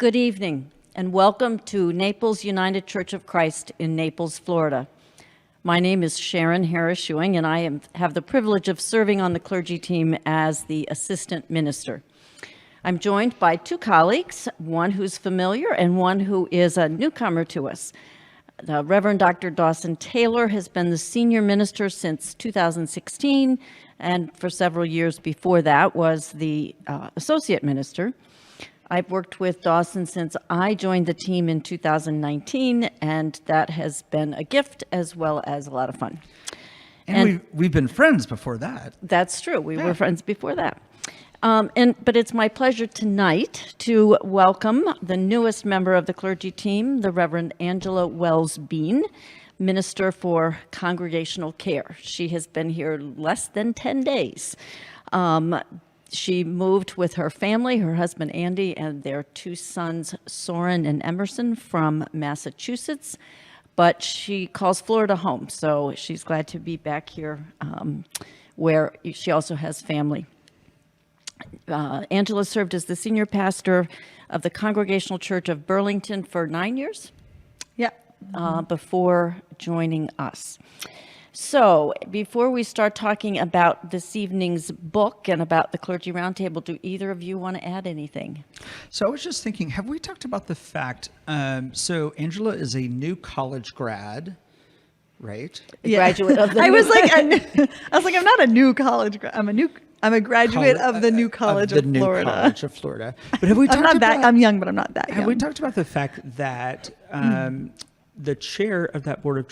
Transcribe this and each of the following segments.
Good evening, and welcome to Naples United Church of Christ in Naples, Florida. My name is Sharon Harris-Ewing, and I have the privilege of serving on the clergy team as the assistant minister. I'm joined by two colleagues, one who's familiar and one who is a newcomer to us. The Reverend Dr. Dawson Taylor has been the senior minister since 2016, and for several years before that was the associate minister. I've worked with Dawson since I joined the team in 2019, and that has been a gift as well as a lot of fun. And we've been friends before that. That's true. We were friends before that. But it's my pleasure tonight to welcome the newest member of the clergy team, the Reverend Angela Wells-Bean, Minister for Congregational Care. She has been here less than 10 days. She moved with her family, her husband Andy, and their two sons, Soren and Emerson, from Massachusetts. But she calls Florida home, so she's glad to be back here where she also has family. Angela served as the senior pastor of the Congregational Church of Burlington for 9 years? Yeah. Before joining us. So, before we start talking about this evening's book and about the Clergy Roundtable, do either of you want to add anything? So I was just thinking, have we talked about the fact, so Angela is a new college grad, right? Graduate of the I was like, I'm not a new college grad. I'm a graduate of the new college of Florida. College of Florida. But have we talked about? I'm young, but I'm not that young. Have we talked about the fact that the chair of that board of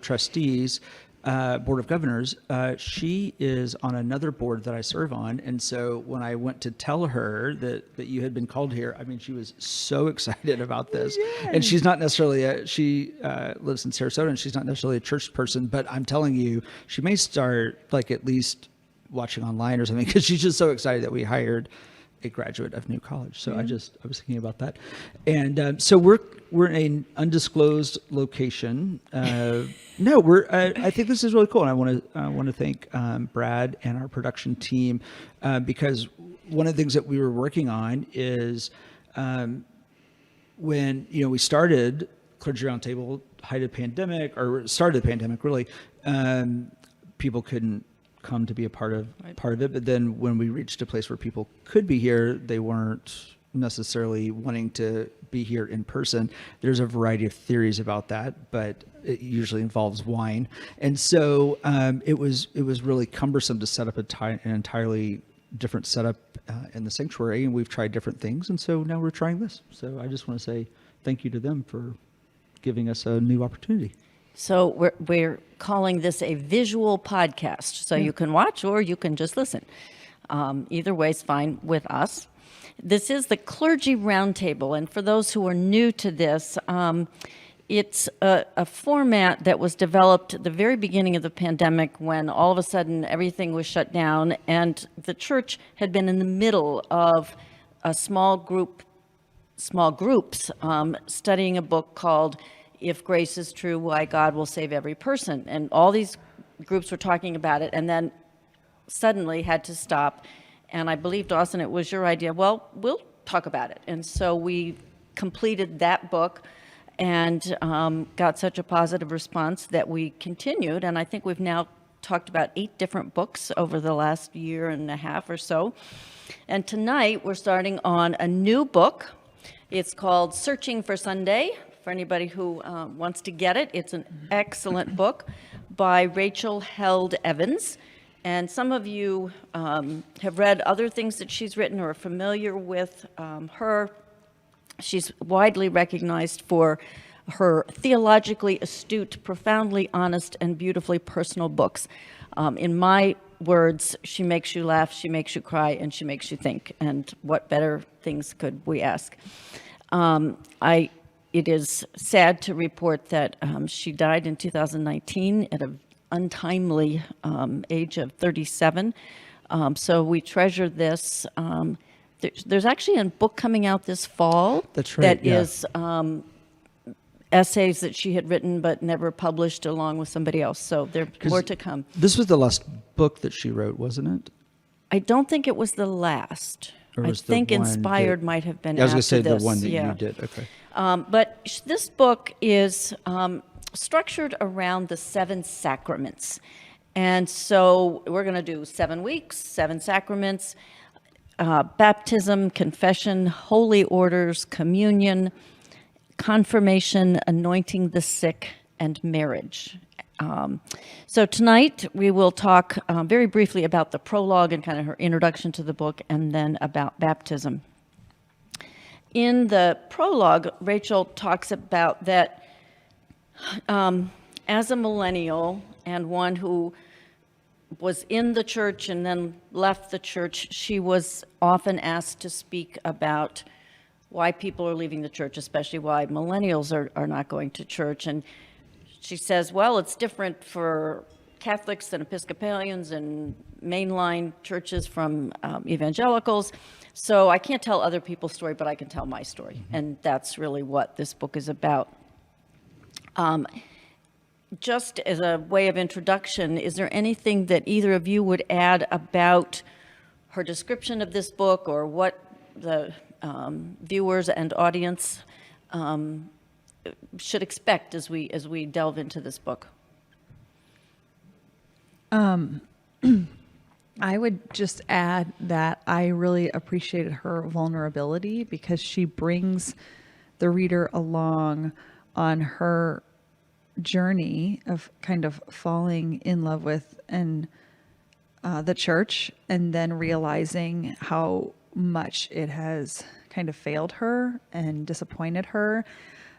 trustees, board of governors, she is on another board that I serve on, and so when I went to tell her that you had been called here, I mean, she was so excited about this. Yay. And she's not necessarily she lives in Sarasota, and she's not necessarily a church person, but I'm telling you, she may start like at least watching online or something, because she's just so excited that we hired a graduate of New College. So I was thinking about that. And so we're in an undisclosed location. I think this is really cool. And I want to thank Brad and our production team, because one of the things that we were working on is when, we started Clergy Roundtable, height of pandemic, or started the pandemic really, people couldn't come to be a part of it, but then when we reached a place where people could be here, they weren't necessarily wanting to be here in person. There's a variety of theories about that, but it usually involves wine, and so it was really cumbersome to set up an entirely different setup in the sanctuary, and we've tried different things, and so now we're trying this. So I just want to say thank you to them for giving us a new opportunity. So we're calling this a visual podcast, so you can watch or you can just listen. Either way is fine with us. This is the Clergy Roundtable, and for those who are new to this, it's a format that was developed at the very beginning of the pandemic, when all of a sudden everything was shut down, and the church had been in the middle of a small groups studying a book called If Grace is True, Why God Will Save Every Person. And all these groups were talking about it, and then suddenly had to stop. And I believe, Dawson, it was your idea, well, we'll talk about it. And so we completed that book and got such a positive response that we continued. And I think we've now talked about 8 different books over the last year and a half or so. And tonight we're starting on a new book. It's called Searching for Sunday. For anybody who wants to get it, it's an excellent book by Rachel Held Evans. And some of you have read other things that she's written or are familiar with her. She's widely recognized for her theologically astute, profoundly honest, and beautifully personal books. In my words, she makes you laugh, she makes you cry, and she makes you think. And what better things could we ask? It is sad to report that she died in 2019 at an untimely age of 37. So we treasure this. There's actually a book coming out this fall. That's right. That is essays that she had written but never published along with somebody else. So there's more to come. This was the last book that she wrote, wasn't it? I don't think it was the last. Or I was the think one Inspired that- might have been Yeah, I was after going to say this. the one that yeah. you did. Okay. But this book is structured around the 7 sacraments. And so we're going to do 7 weeks, 7 sacraments, baptism, confession, holy orders, communion, confirmation, anointing the sick, and marriage. So tonight we will talk very briefly about the prologue and kind of her introduction to the book, and then about baptism. In the prologue, Rachel talks about that as a millennial and one who was in the church and then left the church, she was often asked to speak about why people are leaving the church, especially why millennials are not going to church. And she says, well, it's different for Catholics and Episcopalians and mainline churches from evangelicals. So I can't tell other people's story, but I can tell my story. Mm-hmm. And that's really what this book is about. Just as a way of introduction, is there anything that either of you would add about her description of this book, or what the viewers and audience should expect as we delve into this book? I would just add that I really appreciated her vulnerability, because she brings the reader along on her journey of kind of falling in love with the church, and then realizing how much it has kind of failed her and disappointed her.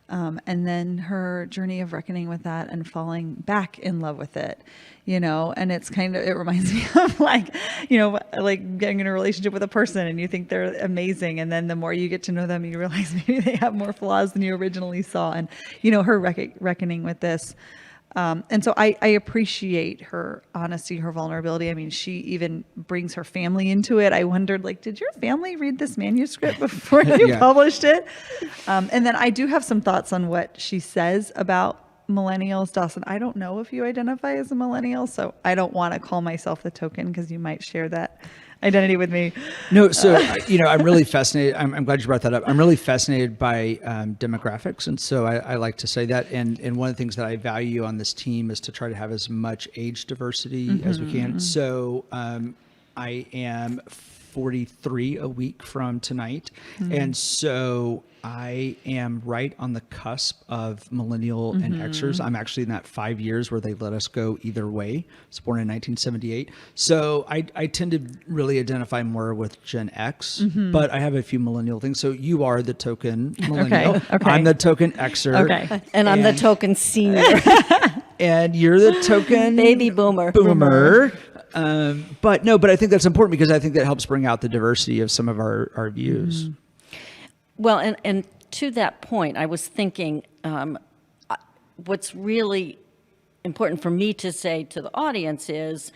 And then her journey of reckoning with that and falling back in love with it, and it reminds me of like getting in a relationship with a person and you think they're amazing. And then the more you get to know them, you realize maybe they have more flaws than you originally saw. And, her reckoning with this. And so I appreciate her honesty, her vulnerability. I mean, she even brings her family into it. I wondered, did your family read this manuscript before you published it? And then I do have some thoughts on what she says about millennials. Dawson, I don't know if you identify as a millennial, so I don't want to call myself the token, because you might share that identity with me. No, so I'm really fascinated. I'm glad you brought that up. I'm really fascinated by demographics, and so I like to say that. And one of the things that I value on this team is to try to have as much age diversity as we can. So I am 43 a week from tonight, and so I am right on the cusp of millennial and Xers. I'm actually in that 5 years where they let us go either way. I was born in 1978. So I tend to really identify more with Gen X, but I have a few millennial things. So you are the token millennial. Okay. I'm the token Xer. Okay. And I'm the token senior. And you're the token baby boomer. But I think that's important, because I think that helps bring out the diversity of some of our views. Well, and to that point, I was thinking what's really important for me to say to the audience is,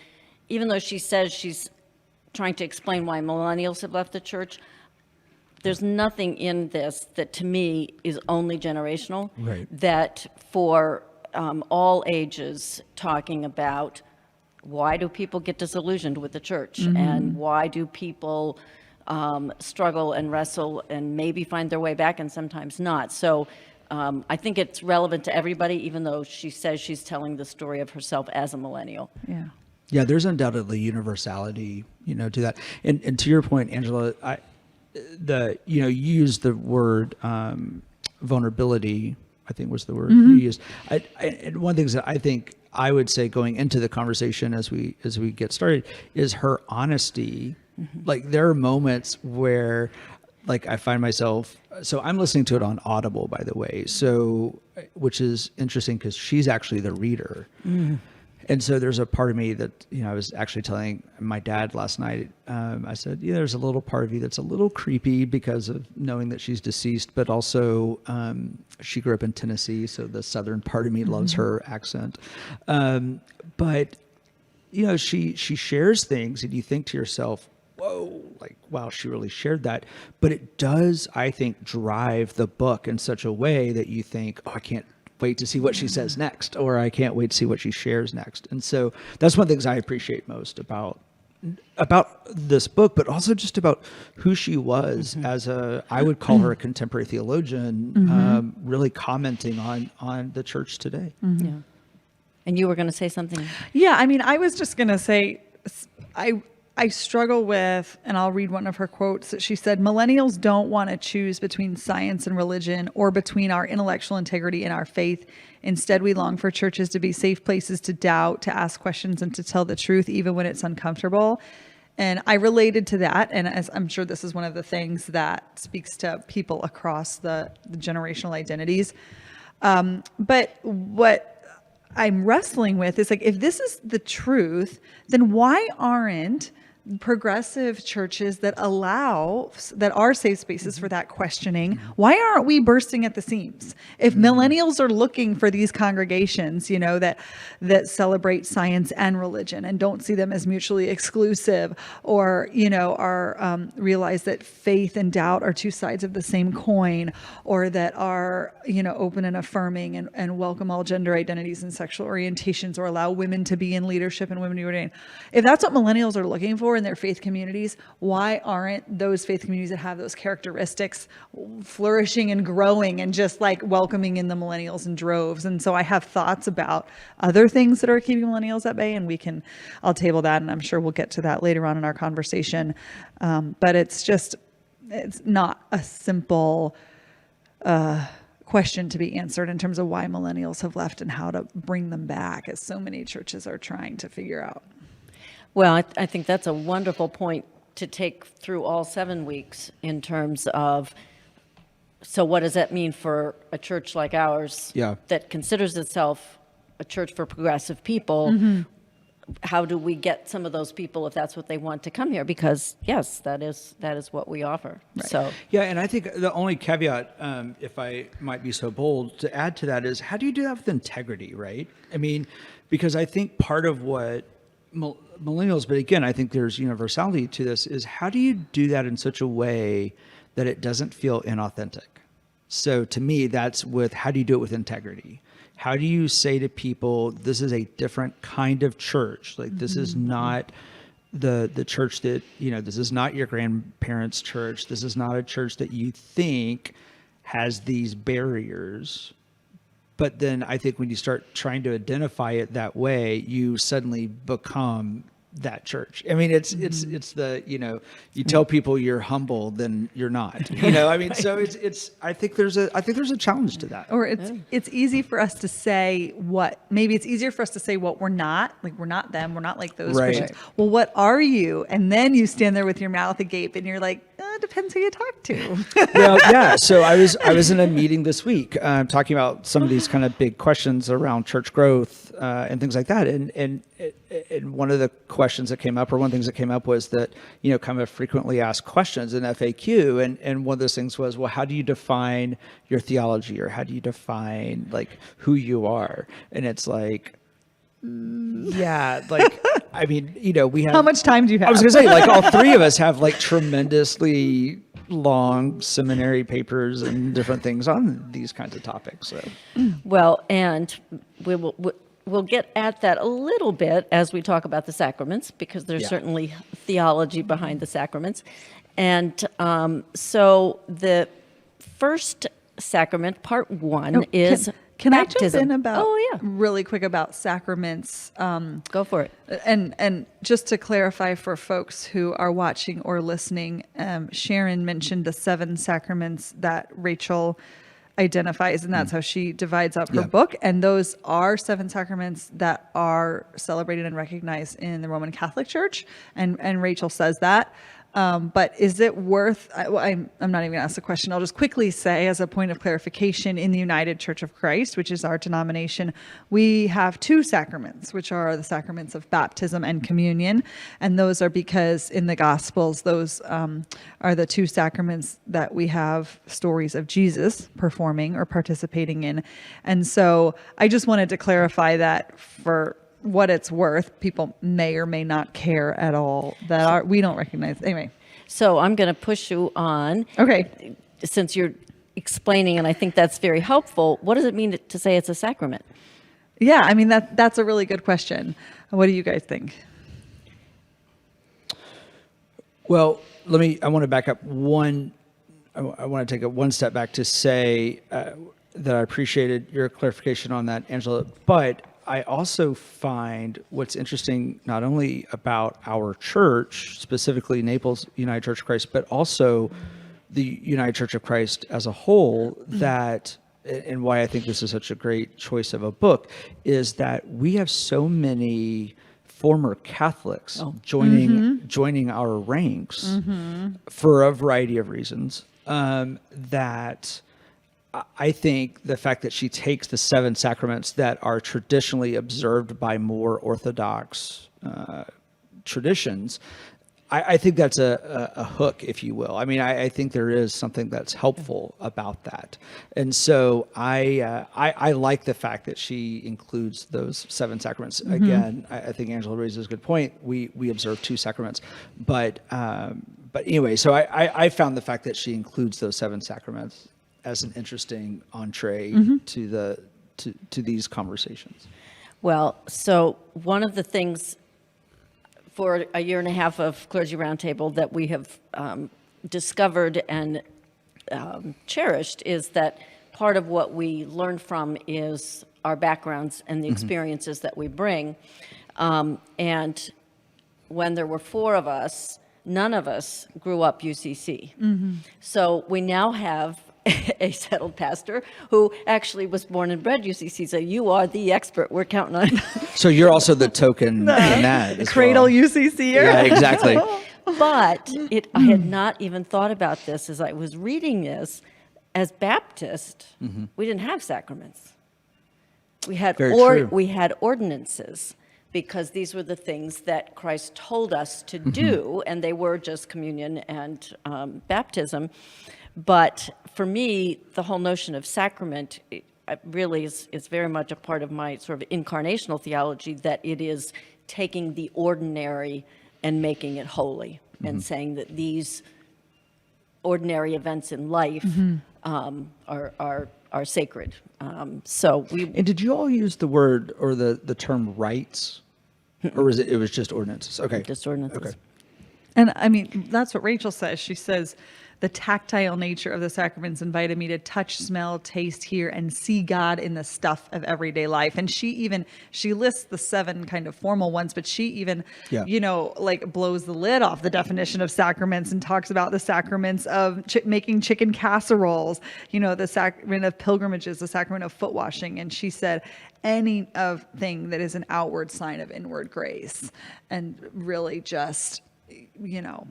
even though she says she's trying to explain why millennials have left the church, there's nothing in this that to me is only generational. Right. That for all ages, talking about why do people get disillusioned with the church, and why do people struggle and wrestle and maybe find their way back and sometimes not. So I think it's relevant to everybody, even though she says she's telling the story of herself as a millennial. Yeah. Yeah, there's undoubtedly universality, to that. And to your point, Angela, you used the word vulnerability, I think was the word you used. And one of the things that I think I would say going into the conversation as we get started is her honesty. Like, there are moments where, I find myself, so I'm listening to it on Audible, by the way, so, which is interesting because she's actually the reader. And so there's a part of me that, I was actually telling my dad last night, I said, there's a little part of you that's a little creepy because of knowing that she's deceased, but also she grew up in Tennessee, so the southern part of me loves her accent. But, she shares things, and you think to yourself, whoa, wow, she really shared that. But it does, I think, drive the book in such a way that you think, I can't wait to see what she says next, or I can't wait to see what she shares next. And so that's one of the things I appreciate most about about this book, but also just about who she was as I would call her a contemporary theologian, really commenting on the church today. Yeah. And you were going to say something? Yeah, I mean, I was just going to say, I struggle with, and I'll read one of her quotes, that she said, millennials don't want to choose between science and religion or between our intellectual integrity and our faith. Instead, we long for churches to be safe places to doubt, to ask questions, and to tell the truth, even when it's uncomfortable. And I related to that, and as I'm sure this is one of the things that speaks to people across the generational identities. But what I'm wrestling with is, like, if this is the truth, then why aren't progressive churches that are safe spaces for that questioning, why aren't we bursting at the seams? If millennials are looking for these congregations, that celebrate science and religion and don't see them as mutually exclusive, or are realize that faith and doubt are two sides of the same coin, or that are open and affirming and welcome all gender identities and sexual orientations, or allow women to be in leadership and women to be ordained. If that's what millennials are looking for in their faith communities, why aren't those faith communities that have those characteristics flourishing and growing and just like welcoming in the millennials in droves? And so I have thoughts about other things that are keeping millennials at bay, and I'll table that, and I'm sure we'll get to that later on in our conversation. But it's not a simple question to be answered in terms of why millennials have left and how to bring them back, as so many churches are trying to figure out. Well, I think that's a wonderful point to take through all 7 weeks in terms of, so what does that mean for a church like ours that considers itself a church for progressive people? How do we get some of those people, if that's what they want, to come here? Because yes, that is what we offer. Right. So and I think the only caveat, if I might be so bold to add to that, is how do you do that with integrity, right? I mean, because I think part of what millennials, but again, I think there's universality to this, is how do you do that in such a way that it doesn't feel inauthentic? So to me, that's how do you do it with integrity? How do you say to people, this is a different kind of church? Like, this is not the church that, this is not your grandparents' church. This is not a church that you think has these barriers. But then I think when you start trying to identify it that way, you suddenly become that church. I mean, it's the, you tell people you're humble, then you're not, I mean, so it's, I think there's a challenge to that. Or it's easy for us to say maybe it's easier for us to say what we're not, like, we're not them. We're not like those Christians. Well, what are you? And then you stand there with your mouth agape and you're like, it depends who you talk to. Well, yeah. So I was in a meeting this week talking about some of these kind of big questions around church growth and things like that. And one of the questions that came up, or one of the things that came up, was that, kind of frequently asked questions in FAQ. And one of those things was, well, how do you define your theology, or how do you define like who you are? And it's like, I mean, we have. How much time do you have? I was going to say, like, all three of us have like tremendously long seminary papers and different things on these kinds of topics. So, well, and we'll get at that a little bit as we talk about the sacraments, because there's certainly theology behind the sacraments. And so the first sacrament, part 1, is Can baptism. I jump in about really quick about sacraments? Go for it. And just to clarify for folks who are watching or listening, Sharon mentioned the 7 sacraments that Rachel identifies, and that's how she divides up her book. And those are 7 sacraments that are celebrated and recognized in the Roman Catholic Church. And Rachel says that. But is it worth, I'm not even going to ask the question. I'll just quickly say, as a point of clarification, in the United Church of Christ, which is our denomination, we have 2 sacraments, which are the sacraments of baptism and communion. And those are because in the Gospels, those are the 2 sacraments that we have stories of Jesus performing or participating in. And so I just wanted to clarify that for what it's worth. People may or may not care at all that we don't recognize. Anyway. So I'm going to push you on. Okay. Since you're explaining, and I think that's very helpful, what does it mean to say it's a sacrament? Yeah, I mean, that's a really good question. What do you guys think? Well, I want to back up I want to take it one step back to say that I appreciated your clarification on that, Angela, but I also find what's interesting not only about our church, specifically Naples United Church of Christ, but also the United Church of Christ as a whole, that, and why I think this is such a great choice of a book, is that we have so many former Catholics joining our ranks for a variety of reasons, that I think the fact that she takes the 7 sacraments that are traditionally observed by more Orthodox traditions, I think that's a hook, if you will. I mean, I think there is something that's helpful about that. And so I like the fact that she includes those 7 sacraments. Again, I think Angela raises a good point. We observe 2 sacraments. But anyway, so I found the fact that she includes those 7 sacraments as an interesting entree to these conversations. Well, so one of the things for a year and a half of Clergy Roundtable that we have discovered and cherished is that part of what we learn from is our backgrounds and the experiences that we bring. And when there were 4 of us, none of us grew up UCC. So we now have a settled pastor who actually was born and bred UCC. So you are the expert. We're counting on. So you're also the token in that as Cradle well. UCC. Yeah, exactly. But I had not even thought about this as I was reading this. As Baptist, we didn't have sacraments. We had Very true. we had ordinances, because these were the things that Christ told us to do, and they were just communion and baptism. But for me, the whole notion of sacrament really is very much a part of my sort of incarnational theology, that it is taking the ordinary and making it holy, and saying that these ordinary events in life are sacred. So we. And did you all use the word or the term rites, or was it was just ordinances? Okay, Just ordinances. Okay. And I mean, that's what Rachel says. She says, the tactile nature of the sacraments invited me to touch, smell, taste, hear, and see God in the stuff of everyday life. And she lists the 7 kind of formal ones, but she even, like blows the lid off the definition of sacraments and talks about the sacraments of making chicken casseroles, the sacrament of pilgrimages, the sacrament of foot washing. And she said, any of thing that is an outward sign of inward grace, and really just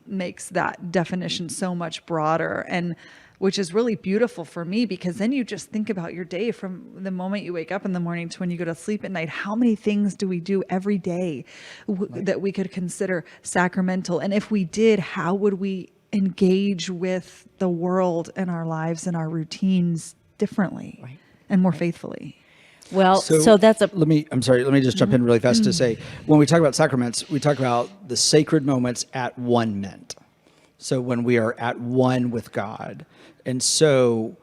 makes that definition so much broader, and which is really beautiful for me, because then you just think about your day from the moment you wake up in the morning to when you go to sleep at night. How many things do we do every day that we could consider sacramental? And if we did, how would we engage with the world and our lives and our routines differently and more faithfully? Well, so that's a. Let me just jump in really fast to say, when we talk about sacraments, we talk about the sacred moments at one ment. So when we are at one with God. And so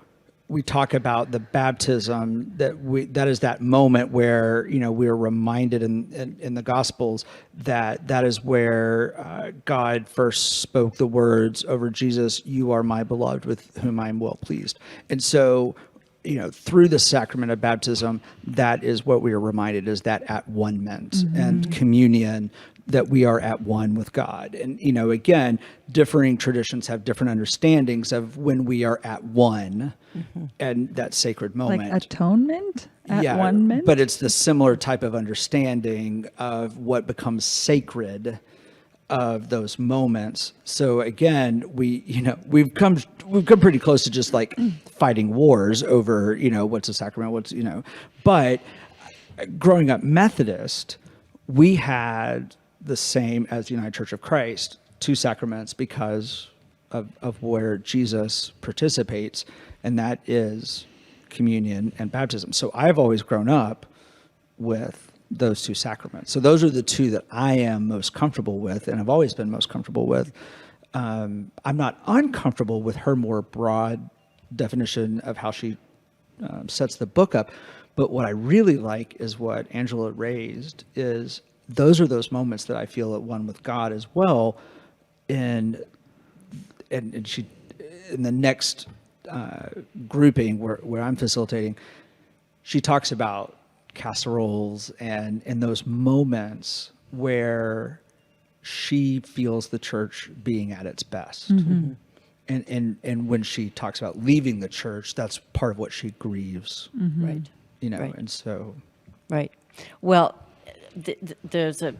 we talk about the baptism, that is that moment where, we are reminded in the Gospels that is where God first spoke the words over Jesus, "You are my beloved, with whom I am well pleased." And so, through the sacrament of baptism, that is what we are reminded, is that at one ment, and communion, that we are at one with God. And, again, differing traditions have different understandings of when we are at one and that sacred moment. Like atonement at one ment? But it's the similar type of understanding of what becomes sacred of those moments. So again, we've come pretty close to just like fighting wars over, what's a sacrament, but growing up Methodist, we had the same as the United Church of Christ, 2 sacraments because of where Jesus participates, and that is communion and baptism. So I've always grown up with those 2 sacraments. So those are the 2 that I am most comfortable with, and I've always been most comfortable with. I'm not uncomfortable with her more broad definition of how she sets the book up, but what I really like is what Angela raised, is those are those moments that I feel at one with God as well, and she, in the next grouping where I'm facilitating, she talks about casseroles and those moments where she feels the church being at its best. Mm-hmm. And when she talks about leaving the church, that's part of what she grieves. Mm-hmm. Right. Right. And so. Right. Well, there's a,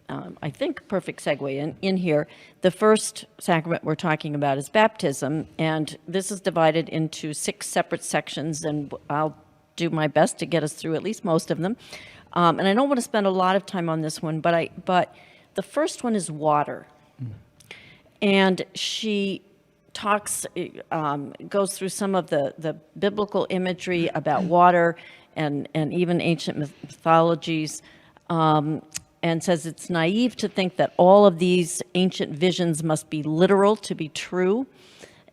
I think, perfect segue in here. The first sacrament we're talking about is baptism, and this is divided into 6 separate sections, and I'll do my best to get us through at least most of them. And I don't want to spend a lot of time on this one, but the first one is water. And she talks, goes through some of the biblical imagery about water and even ancient mythologies, and says it's naive to think that all of these ancient visions must be literal to be true.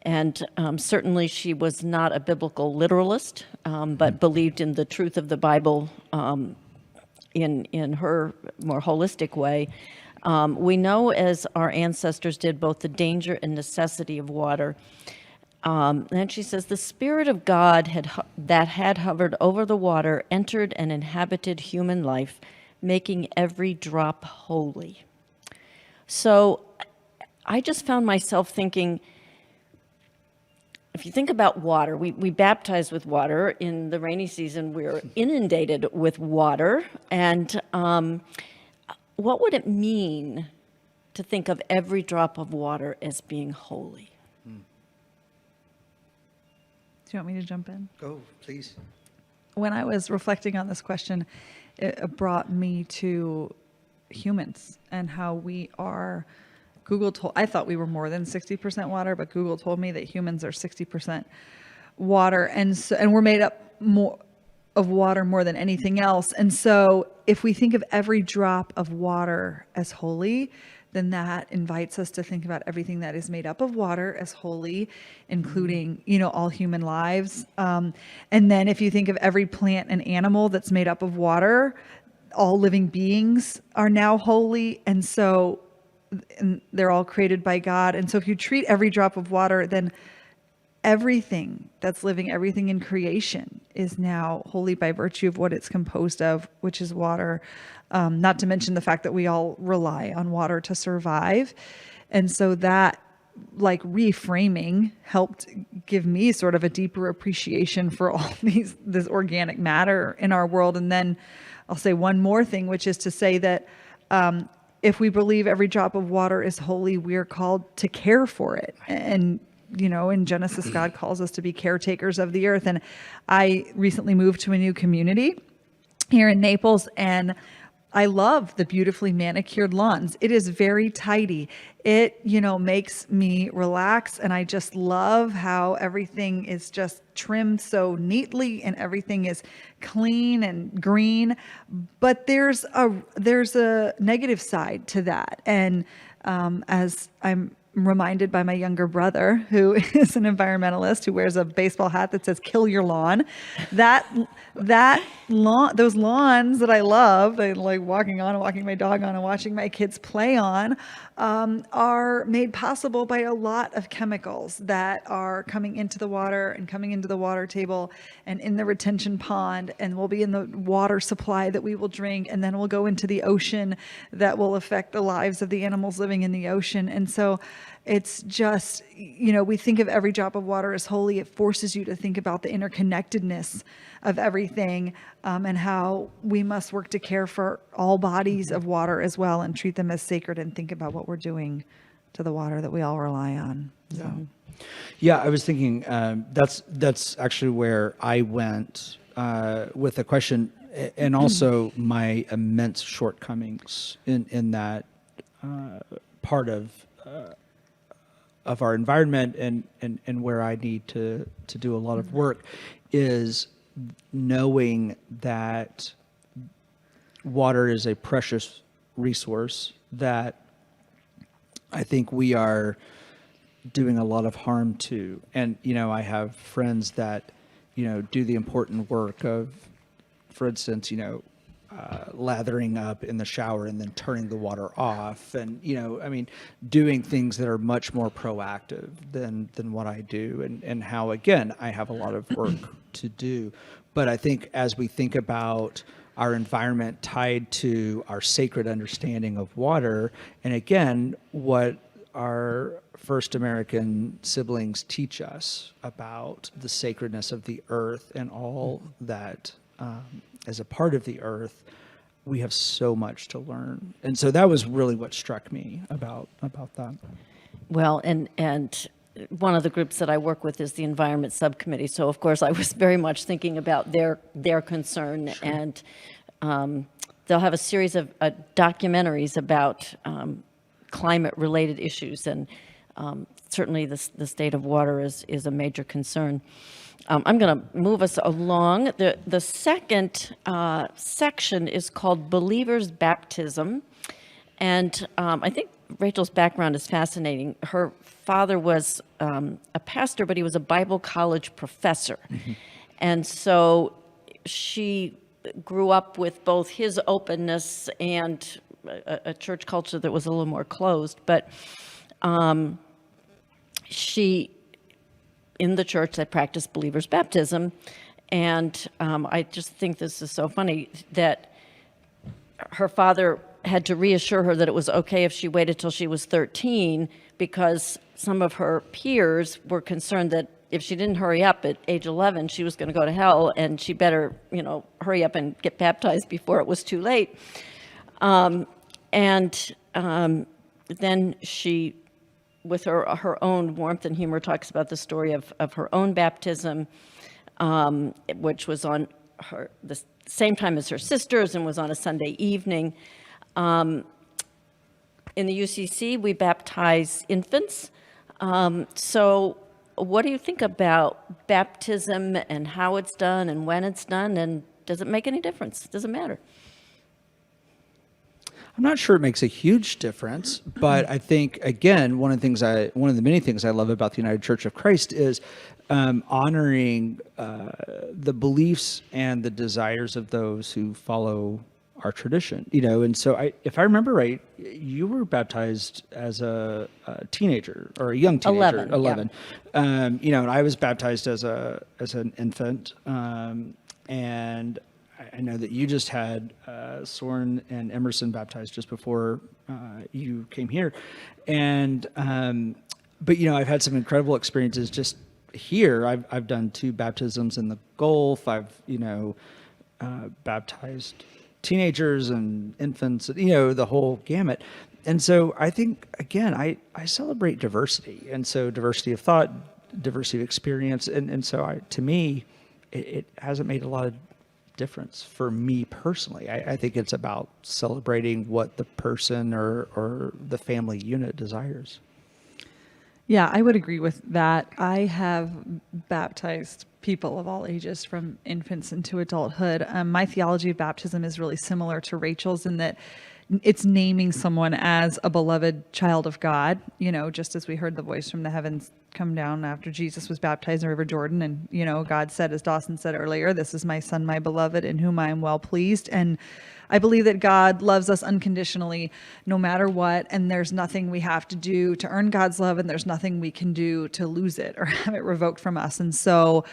And certainly she was not a biblical literalist, but believed in the truth of the Bible in her more holistic way. We know, as our ancestors did, both the danger and necessity of water. And she says, the Spirit of God that had hovered over the water entered and inhabited human life, making every drop holy. So I just found myself thinking, if you think about water, we baptize with water. In the rainy season, we're inundated with water. And what would it mean to think of every drop of water as being holy? Do you want me to jump in? Go, please. When I was reflecting on this question, it brought me to humans and how we are. I thought we were more than 60% water, but Google told me that humans are 60% water, and we're made up more of water more than anything else. And so if we think of every drop of water as holy, then that invites us to think about everything that is made up of water as holy, including, all human lives. And then if you think of every plant and animal that's made up of water, all living beings are now holy. And they're all created by God. And so if you treat every drop of water, then everything that's living, everything in creation is now holy by virtue of what it's composed of, which is water. Not to mention the fact that we all rely on water to survive. And so that reframing helped give me sort of a deeper appreciation for all this organic matter in our world. And then I'll say one more thing, which is to say that if we believe every drop of water is holy, we are called to care for it. And in Genesis, God calls us to be caretakers of the earth. And I recently moved to a new community here in Naples, and I love the beautifully manicured lawns. It is very tidy. It, makes me relax, and I just love how everything is just trimmed so neatly and everything is clean and green. But there's a negative side to that. And as I'm reminded by my younger brother, who is an environmentalist, who wears a baseball hat that says "Kill your lawn," those lawns that I love, I like walking on and walking my dog on and watching my kids play on, are made possible by a lot of chemicals that are coming into the water and coming into the water table and in the retention pond, and will be in the water supply that we will drink, and then will go into the ocean that will affect the lives of the animals living in the ocean. And so it's just, we think of every drop of water as holy. It forces you to think about the interconnectedness of everything, and how we must work to care for all bodies of water as well, and treat them as sacred, and think about what we're doing to the water that we all rely on. So. Yeah, I was thinking that's actually where I went with the question, and also my immense shortcomings in that part of our environment, and where I need to do a lot of work, is knowing that water is a precious resource that I think we are doing a lot of harm to. And, I have friends that, do the important work of, for instance, lathering up in the shower and then turning the water off, and doing things that are much more proactive than what I do, and how, again, I have a lot of work to do. But I think as we think about our environment tied to our sacred understanding of water, and again, what our first American siblings teach us about the sacredness of the earth and all that as a part of the earth, we have so much to learn. And so that was really what struck me about that. Well, and one of the groups that I work with is the Environment Subcommittee. So, of course, I was very much thinking about their concern. Sure. And they'll have a series of documentaries about climate-related issues. And certainly the state of water is a major concern. I'm going to move us along. The second section is called Believer's Baptism. And I think Rachel's background is fascinating. Her father was a pastor, but he was a Bible college professor. Mm-hmm. And so she grew up with both his openness and a church culture that was a little more closed. But she, in the church, that practiced believer's baptism. And I just think this is so funny that her father had to reassure her that it was okay if she waited till she was 13, because some of her peers were concerned that if she didn't hurry up at age 11, she was going to go to hell, and she better, hurry up and get baptized before it was too late. Then she, with her own warmth and humor, talks about the story of her own baptism, which was on the same time as her sister's and was on a Sunday evening. In the UCC, we baptize infants. So what do you think about baptism and how it's done and when it's done, and does it make any difference? Does it matter? I'm not sure it makes a huge difference, but I think, again, one of the many things I love about the United Church of Christ is honoring the beliefs and the desires of those who follow our tradition. And so if I remember right, you were baptized as a teenager or a young teenager. 11. Yeah. And I was baptized as an infant, and I know that you just had Soren and Emerson baptized just before you came here, but I've had some incredible experiences just here. I've done 2 baptisms in the Gulf. I've baptized teenagers and infants, the whole gamut. And so I think, again, I celebrate diversity, and so diversity of thought, diversity of experience, and so to me, it hasn't made a lot of difference for me personally. I think it's about celebrating what the person or the family unit desires. Yeah, I would agree with that. I have baptized people of all ages, from infants into adulthood. My theology of baptism is really similar to Rachel's in that it's naming someone as a beloved child of God, just as we heard the voice from the heavens come down after Jesus was baptized in the River Jordan. And, God said, as Dawson said earlier, "This is my son, my beloved, in whom I am well pleased." And I believe that God loves us unconditionally, no matter what. And there's nothing we have to do to earn God's love, and there's nothing we can do to lose it or have it revoked from us. And so,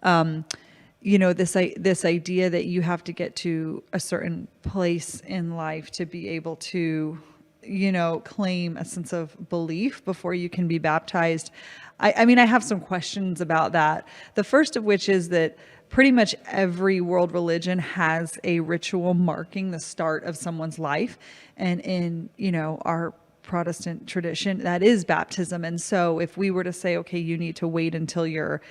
this idea that you have to get to a certain place in life to be able to, claim a sense of belief before you can be baptized. I have some questions about that. The first of which is that pretty much every world religion has a ritual marking the start of someone's life. And in, our Protestant tradition, that is baptism. And so if we were to say, okay, you need to wait until you're,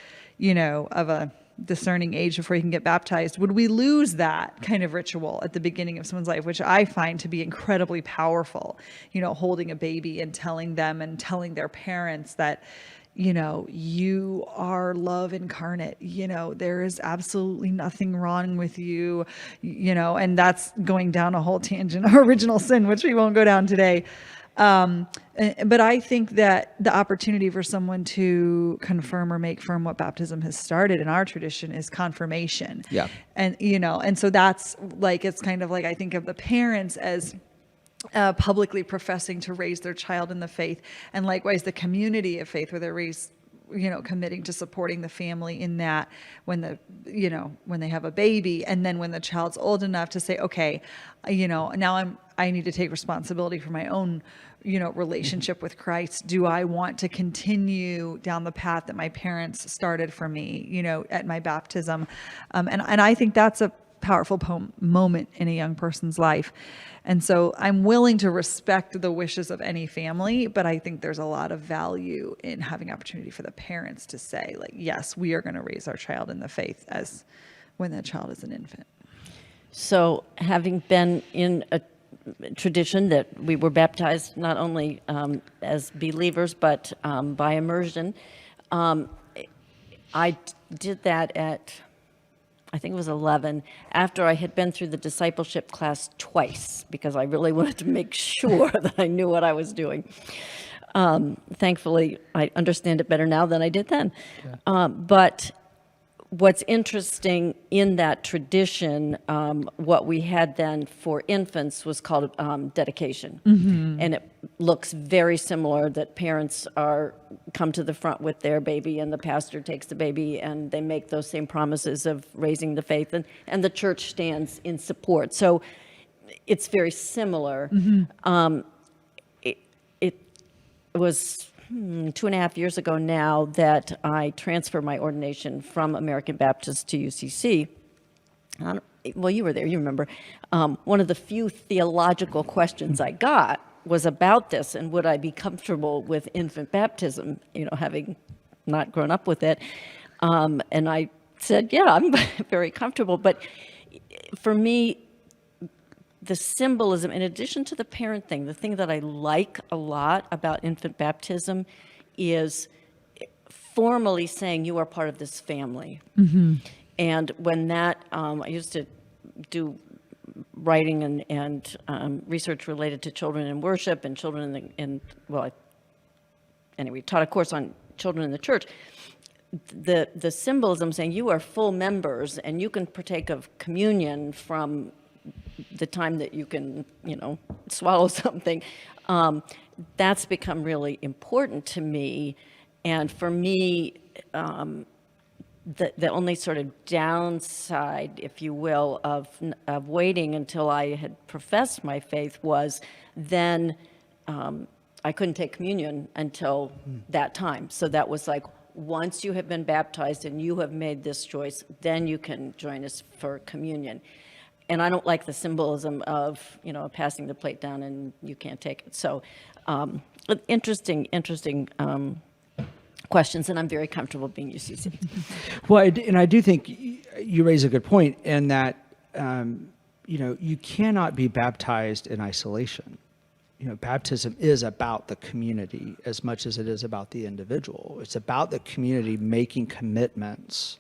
of a discerning age before you can get baptized, would we lose that kind of ritual at the beginning of someone's life, which I find to be incredibly powerful, holding a baby and telling them and telling their parents that, you are love incarnate, there is absolutely nothing wrong with you, and that's going down a whole tangent of original sin, which we won't go down today. But I think that the opportunity for someone to confirm or make firm what baptism has started in our tradition is confirmation. Yeah. And, and so that's like, it's kind of like, I think of the parents as publicly professing to raise their child in the faith, and likewise the community of faith where they're raised, committing to supporting the family in that when when they have a baby, and then when the child's old enough to say, okay, now I need to take responsibility for my own relationship with Christ. Do I want to continue down the path that my parents started for me, at my baptism? And I think that's a powerful moment in a young person's life. And so I'm willing to respect the wishes of any family, but I think there's a lot of value in having opportunity for the parents to say, like, yes, we are going to raise our child in the faith as when that child is an infant. So having been in a tradition that we were baptized not only as believers, but by immersion, I did that at, I think it was 11, after I had been through the discipleship class twice, because I really wanted to make sure that I knew what I was doing. Thankfully, I understand it better now than I did then. Yeah. But what's interesting in that tradition, what we had then for infants was called dedication. Mm-hmm. And it looks very similar, that parents come to the front with their baby, and the pastor takes the baby, and they make those same promises of raising the faith, and the church stands in support. So it's very similar. Mm-hmm. It was 2.5 years ago now that I transferred my ordination from American Baptist to UCC. Well, you were there, you remember. One of the few theological questions I got was about this, and would I be comfortable with infant baptism, having not grown up with it. And I said, yeah, I'm very comfortable. But for me, the symbolism, in addition to the parent thing, the thing that I like a lot about infant baptism is formally saying you are part of this family. Mm-hmm. And when that, I used to do writing and research related to children in worship and children anyway, taught a course on children in the church. The symbolism saying you are full members and you can partake of communion from the time that you can, swallow something, that's become really important to me. And for me, the only sort of downside, if you will, of waiting until I had professed my faith was then I couldn't take communion until that time. So that was like, once you have been baptized and you have made this choice, then you can join us for communion. And I don't like the symbolism of, passing the plate down and you can't take it. So interesting questions, and I'm very comfortable being UCC. Well, and I do think you raise a good point in that, you cannot be baptized in isolation. Baptism is about the community as much as it is about the individual. It's about the community making commitments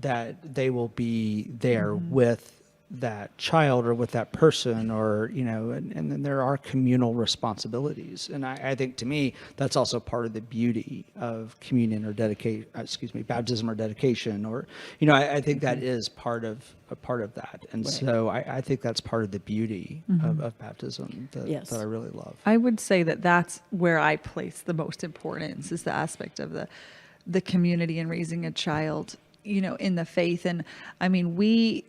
that they will be there with that child or with that person, or and then there are communal responsibilities, and I think to me that's also part of the beauty of communion or baptism or dedication, or I think that is part of that, and right. So I think that's part of the beauty of baptism that I really love. I would say that that's where I place the most importance, is the aspect of the community and raising a child in the faith. And I mean, we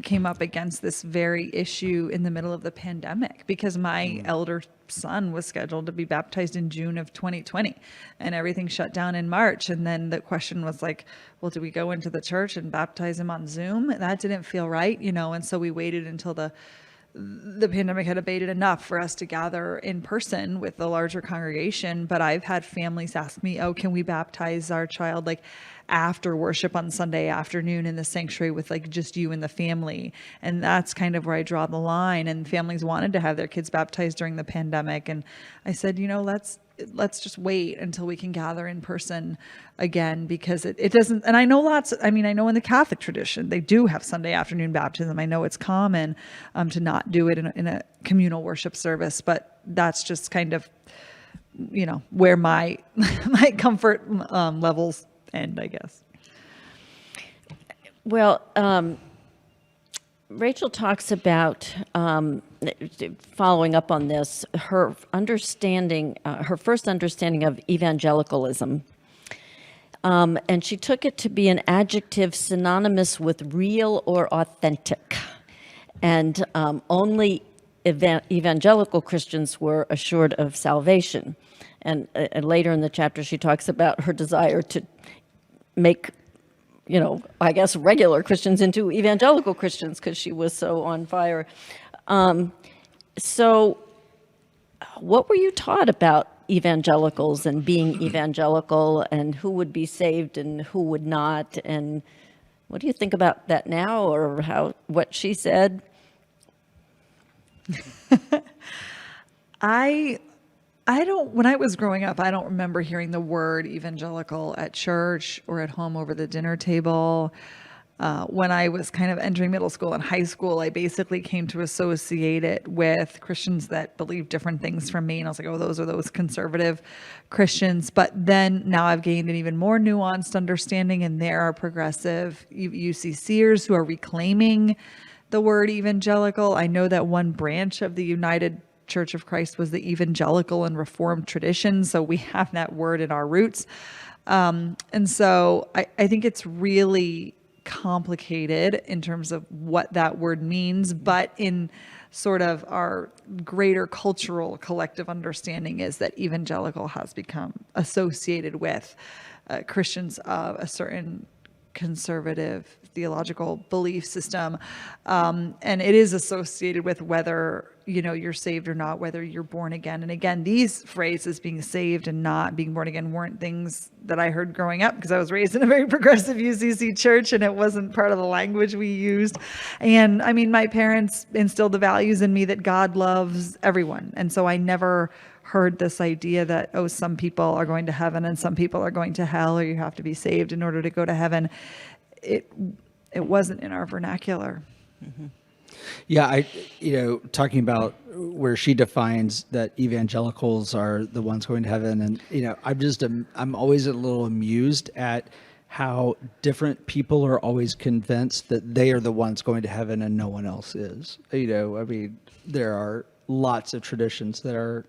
came up against this very issue in the middle of the pandemic, because my elder son was scheduled to be baptized in June of 2020 and everything shut down in March. And then the question was like, well, do we go into the church and baptize him on Zoom? And that didn't feel right, and so we waited until the pandemic had abated enough for us to gather in person with the larger congregation. But I've had families ask me, oh, can we baptize our child after worship on Sunday afternoon in the sanctuary with just you and the family? And that's kind of where I draw the line. And families wanted to have their kids baptized during the pandemic. And I said, let's just wait until we can gather in person again, because it doesn't, and I know I know in the Catholic tradition, they do have Sunday afternoon baptism. I know it's common to not do it in a communal worship service, but that's just kind of, where my comfort levels end, I guess. Well, Rachel talks about, following up on this, her understanding, her first understanding of evangelicalism. And she took it to be an adjective synonymous with real or authentic. And only evangelical Christians were assured of salvation. And later in the chapter, she talks about her desire to make, I guess, regular Christians into evangelical Christians, because she was so on fire. So what were you taught about evangelicals and being evangelical, and who would be saved and who would not? And what do you think about that now, or what she said? When I was growing up, I don't remember hearing the word evangelical at church or at home over the dinner table. When I was kind of entering middle school and high school, I basically came to associate it with Christians that believe different things from me. And I was like, oh, those are those conservative Christians. But then now I've gained an even more nuanced understanding, and there are progressive UCCers who are reclaiming the word evangelical. I know that one branch of the United Church of Christ was the evangelical and Reformed tradition. So we have that word in our roots. And so I think it's really complicated in terms of what that word means, but in sort of our greater cultural collective understanding is that evangelical has become associated with Christians of a certain conservative theological belief system, and it is associated with whether you're saved or not, whether you're born again. And again, these phrases, being saved and not being born again, weren't things that I heard growing up, because I was raised in a very progressive UCC church and it wasn't part of the language we used. And I mean, my parents instilled the values in me that God loves everyone, and so I never heard this idea that, oh, some people are going to heaven and some people are going to hell, or you have to be saved in order to go to heaven. It wasn't in our vernacular. Mm-hmm. Yeah, talking about where she defines that evangelicals are the ones going to heaven, and I'm always a little amused at how different people are always convinced that they are the ones going to heaven and no one else is. There are lots of traditions that are,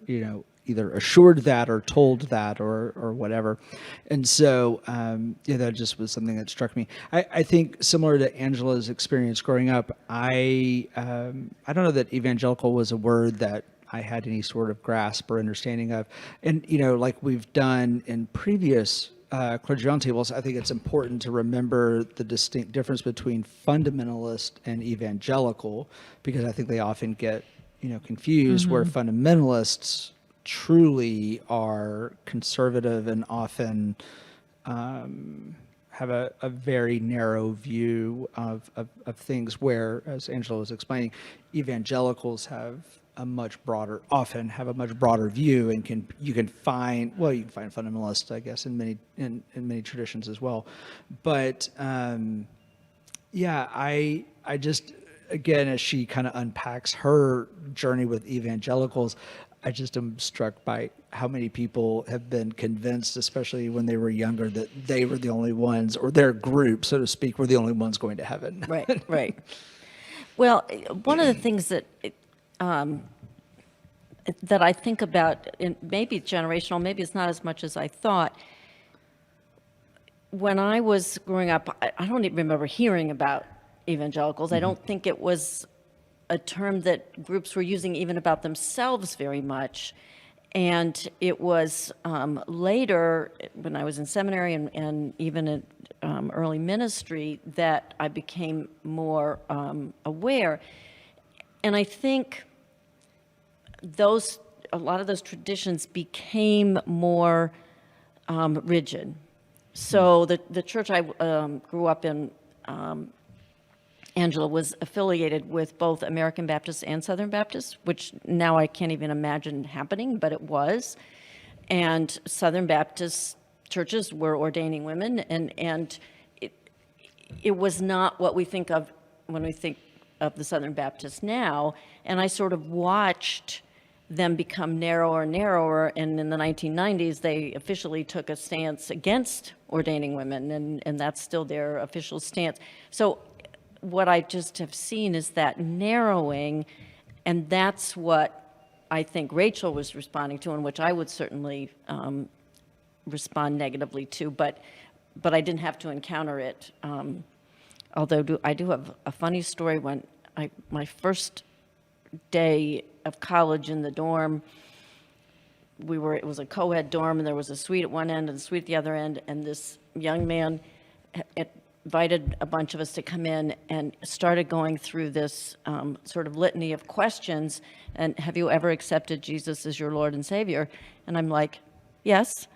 either assured that or told that or whatever. And so, that just was something that struck me. I think similar to Angela's experience growing up, I don't know that evangelical was a word that I had any sort of grasp or understanding of. And, like we've done in previous clergy roundtables, I think it's important to remember the distinct difference between fundamentalist and evangelical, because I think they often get, confused, where fundamentalists truly are conservative and often have a very narrow view of things, where, as Angela was explaining, evangelicals often have a much broader view, and you can find fundamentalists, I guess, in many traditions as well. But I just, again, as she kind of unpacks her journey with evangelicals, I just am struck by how many people have been convinced, especially when they were younger, that they were the only ones, or their group, so to speak, were the only ones going to heaven. Right. Well, one of the things that I think about, and maybe generational, maybe it's not as much as I thought. When I was growing up, I don't even remember hearing about evangelicals. I don't think it was a term that groups were using even about themselves very much. And it was later, when I was in seminary and even in early ministry, that I became more aware. And I think a lot of those traditions became more rigid. So the church I grew up in, Angela, was affiliated with both American Baptists and Southern Baptists, which now I can't even imagine happening, but it was. and Southern Baptist churches were ordaining women, and it was not what we think of when we think of the Southern Baptists now. And I sort of watched them become narrower and narrower, and in the 1990s, they officially took a stance against ordaining women, and that's still their official stance. So what I just have seen is that narrowing, and that's what I think Rachel was responding to, and which I would certainly respond negatively to, but I didn't have to encounter it. Although I do have a funny story. When my first day of college in the dorm, it was a co-ed dorm, and there was a suite at one end and a suite at the other end, and this young man invited a bunch of us to come in and started going through this sort of litany of questions. And have you ever accepted Jesus as your Lord and Savior? And I'm like, yes.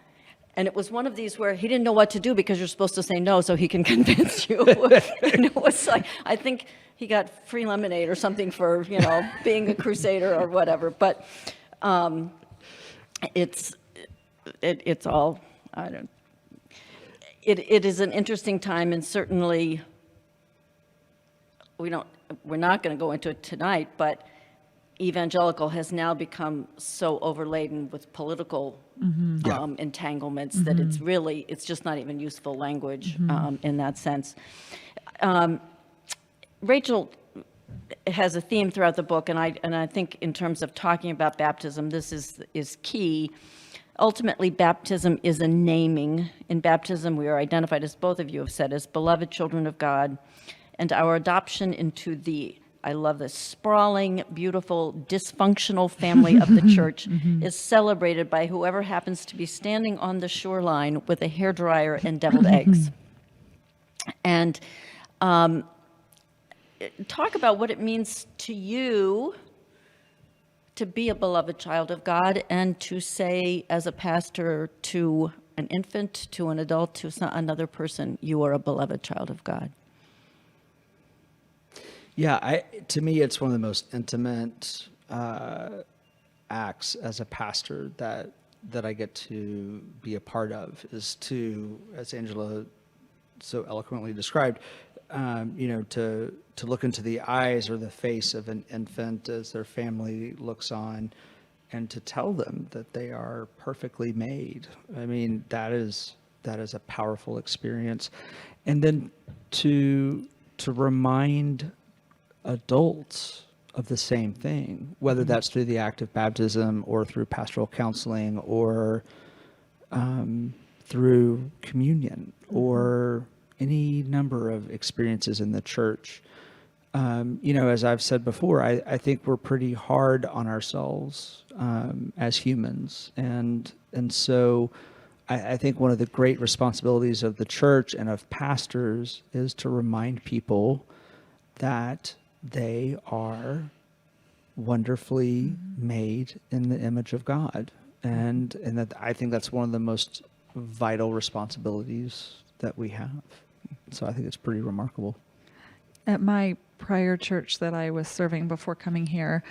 And it was one of these where he didn't know what to do, because you're supposed to say no so he can convince you. And it was like, I think he got free lemonade or something for, being a crusader or whatever. But it's all, I don't. It is an interesting time, and certainly we're not going to go into it tonight, but evangelical has now become so overladen with political entanglements that it's just not even useful language in that sense. Rachel has a theme throughout the book, and I think in terms of talking about baptism, this is key. Ultimately, baptism is a naming. In baptism, we are identified, as both of you have said, as beloved children of God, and our adoption into I love this, sprawling, beautiful, dysfunctional family of the church is celebrated by whoever happens to be standing on the shoreline with a hairdryer and deviled eggs. And talk about what it means to you to be a beloved child of God, and to say as a pastor to an infant, to an adult, to another person, you are a beloved child of God. Yeah, to me, it's one of the most intimate acts as a pastor that I get to be a part of, is to, as Angela so eloquently described, to look into the eyes or the face of an infant as their family looks on, and to tell them that they are perfectly made. I mean, that is a powerful experience. And then to remind adults of the same thing, whether that's through the act of baptism or through pastoral counseling or through communion or any number of experiences in the church. As I've said before, I think we're pretty hard on ourselves as humans. And so I think one of the great responsibilities of the church and of pastors is to remind people that they are wonderfully made in the image of God. And that I think that's one of the most vital responsibilities that we have. So I think it's pretty remarkable. At my prior church that I was serving before coming here,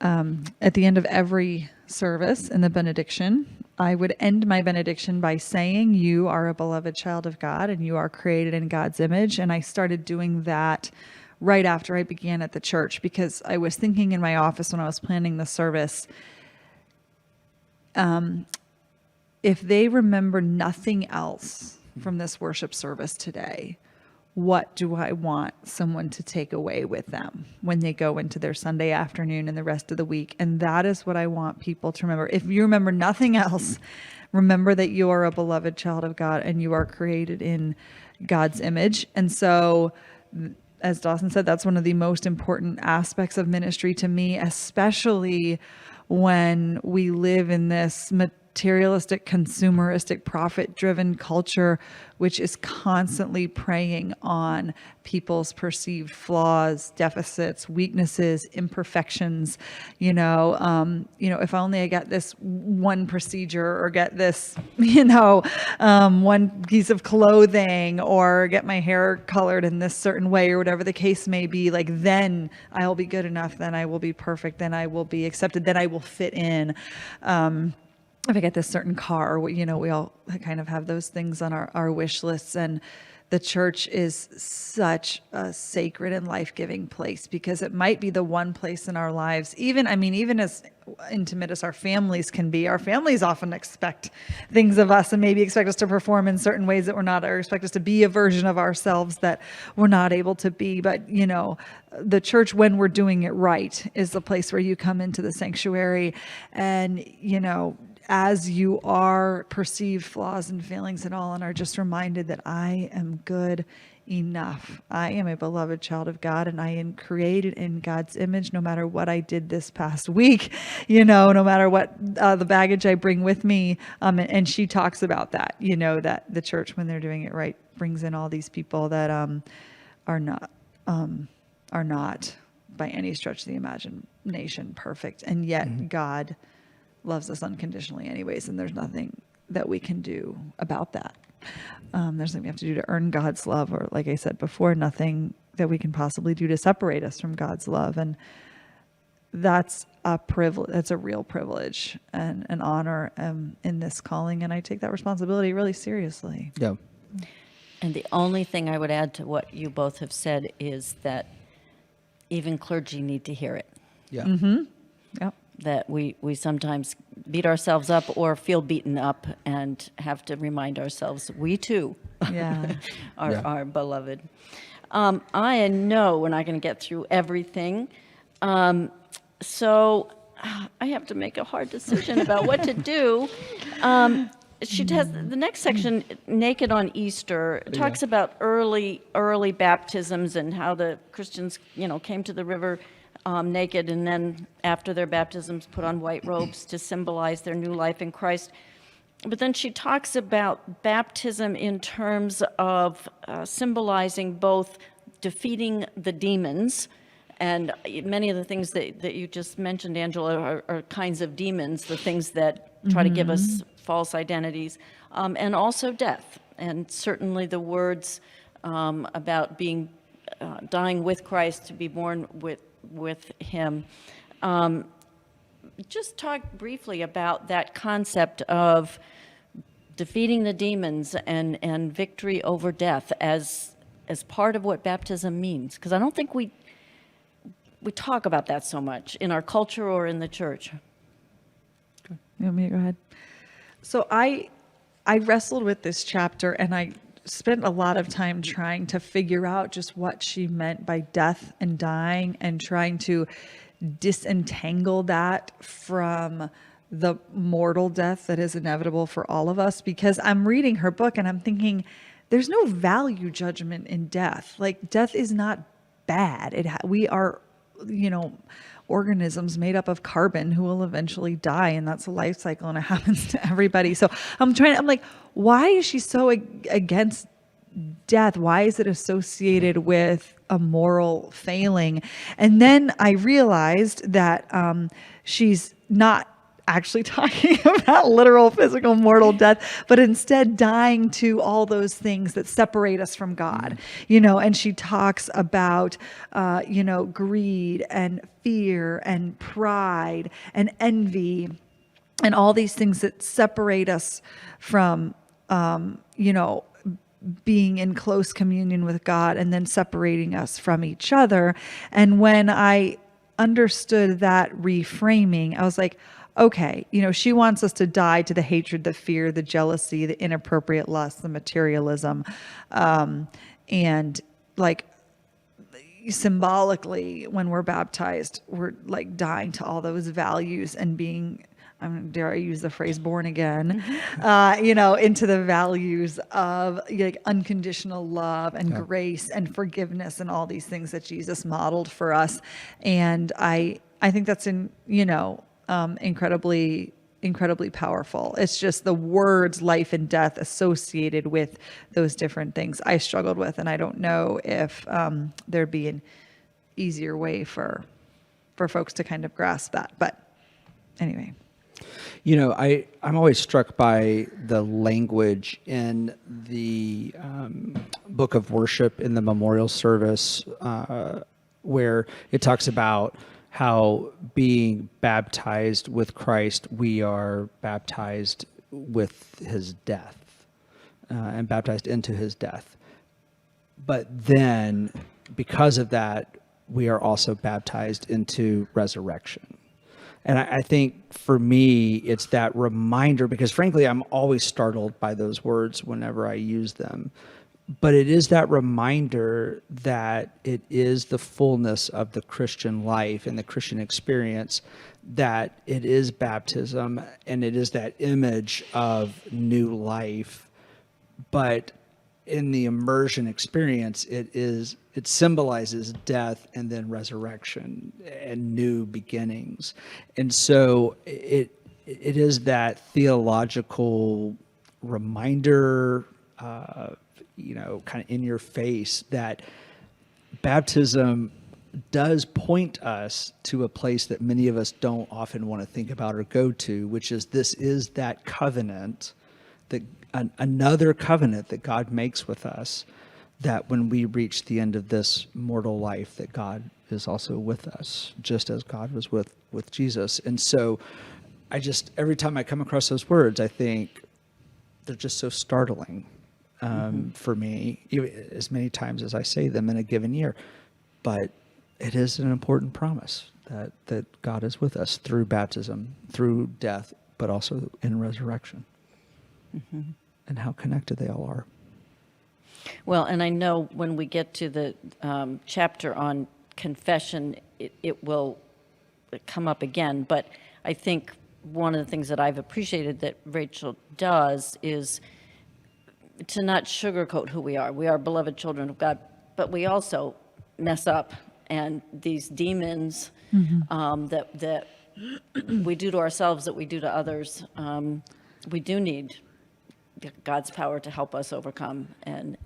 at the end of every service in the benediction, I would end my benediction by saying, you are a beloved child of God and you are created in God's image. And I started doing that right after I began at the church, because I was thinking in my office when I was planning the service, if they remember nothing else from this worship service today, what do I want someone to take away with them when they go into their Sunday afternoon and the rest of the week? And that is what I want people to remember. If you remember nothing else, remember that you are a beloved child of God and you are created in God's image. And so, as Dawson said, that's one of the most important aspects of ministry to me, especially when we live in this materialistic, consumeristic, profit-driven culture, which is constantly preying on people's perceived flaws, deficits, weaknesses, imperfections. If only I get this one procedure, or get this, one piece of clothing, or get my hair colored in this certain way, or whatever the case may be, then I'll be good enough, then I will be perfect, then I will be accepted, then I will fit in. if I get this certain car, we all kind of have those things on our wish lists. And the church is such a sacred and life-giving place, because it might be the one place in our lives, even as intimate as our families can be, our families often expect things of us and maybe expect us to perform in certain ways that we're not, or expect us to be a version of ourselves that we're not able to be. But, the church, when we're doing it right, is the place where you come into the sanctuary and, as you are, perceived flaws and failings and all, and are just reminded that I am good enough. I am a beloved child of God, and I am created in God's image, no matter what I did this past week, no matter what the baggage I bring with me. And she talks about that, that the church, when they're doing it right, brings in all these people that are not by any stretch of the imagination perfect, and yet God loves us unconditionally anyways, and there's nothing that we can do about that. There's nothing we have to do to earn God's love, or, like I said before, nothing that we can possibly do to separate us from God's love. And that's a privilege. That's a real privilege and an honor in this calling, and I take that responsibility really seriously. Yeah. And the only thing I would add to what you both have said is that even clergy need to hear it. Yeah. Mm-hmm. Yep. That we sometimes beat ourselves up or feel beaten up and have to remind ourselves we too Yeah. are beloved. I know we're not going to get through everything, so I have to make a hard decision about what to do. She has the next section, Naked on Easter, talks about early baptisms and how the Christians, came to the river naked, and then after their baptisms put on white robes to symbolize their new life in Christ. But then she talks about baptism in terms of symbolizing both defeating the demons, and many of the things that you just mentioned, Angela, are kinds of demons, the things that try to give us false identities, and also death. And certainly the words about being dying with Christ, to be born with him. Just talk briefly about that concept of defeating the demons and victory over death as part of what baptism means, because I don't think we talk about that so much in our culture or in the church. You want me to go ahead? So I wrestled with this chapter, and I spent a lot of time trying to figure out just what she meant by death and dying, and trying to disentangle that from the mortal death that is inevitable for all of us. Because I'm reading her book and I'm thinking, there's no value judgment in death. Like, death is not bad. We are, organisms made up of carbon who will eventually die, and that's a life cycle, and it happens to everybody. So I'm like, why is she so against death? Why is it associated with a moral failing? And then I realized that she's not actually talking about literal physical mortal death, but instead dying to all those things that separate us from God, and she talks about, greed and fear and pride and envy and all these things that separate us from, being in close communion with God, and then separating us from each other. And when I understood that reframing, I was like, okay, she wants us to die to the hatred, the fear, the jealousy, the inappropriate lust, the materialism. And like, symbolically, when we're baptized, we're like dying to all those values and being, dare I use the phrase, born again, into the values of like unconditional love and grace and forgiveness and all these things that Jesus modeled for us. And I think that's incredibly powerful. It's just the words life and death associated with those different things I struggled with, and I don't know if there'd be an easier way for folks to kind of grasp that. But anyway. I'm always struck by the language in the book of worship in the memorial service, where it talks about how being baptized with Christ, we are baptized with his death and baptized into his death. But then, because of that, we are also baptized into resurrection. And I think for me, it's that reminder, because frankly, I'm always startled by those words whenever I use them. But it is that reminder that it is the fullness of the Christian life and the Christian experience, that it is baptism and it is that image of new life. But in the immersion experience, it symbolizes death and then resurrection and new beginnings. And so it is that theological reminder, kind of in your face, that baptism does point us to a place that many of us don't often want to think about or go to, which is this is that covenant, that another covenant that God makes with us, that when we reach the end of this mortal life, that God is also with us, just as God was with Jesus. And so every time I come across those words, I think they're just so startling for me, as many times as I say them in a given year. But it is an important promise that God is with us through baptism, through death, but also in resurrection. And how connected they all are. Well, and I know when we get to the chapter on confession, it will come up again. But I think one of the things that I've appreciated that Rachel does is to not sugarcoat who we are. We are beloved children of God, but we also mess up. And these demons that we do to ourselves, that we do to others, we do need God's power to help us overcome. And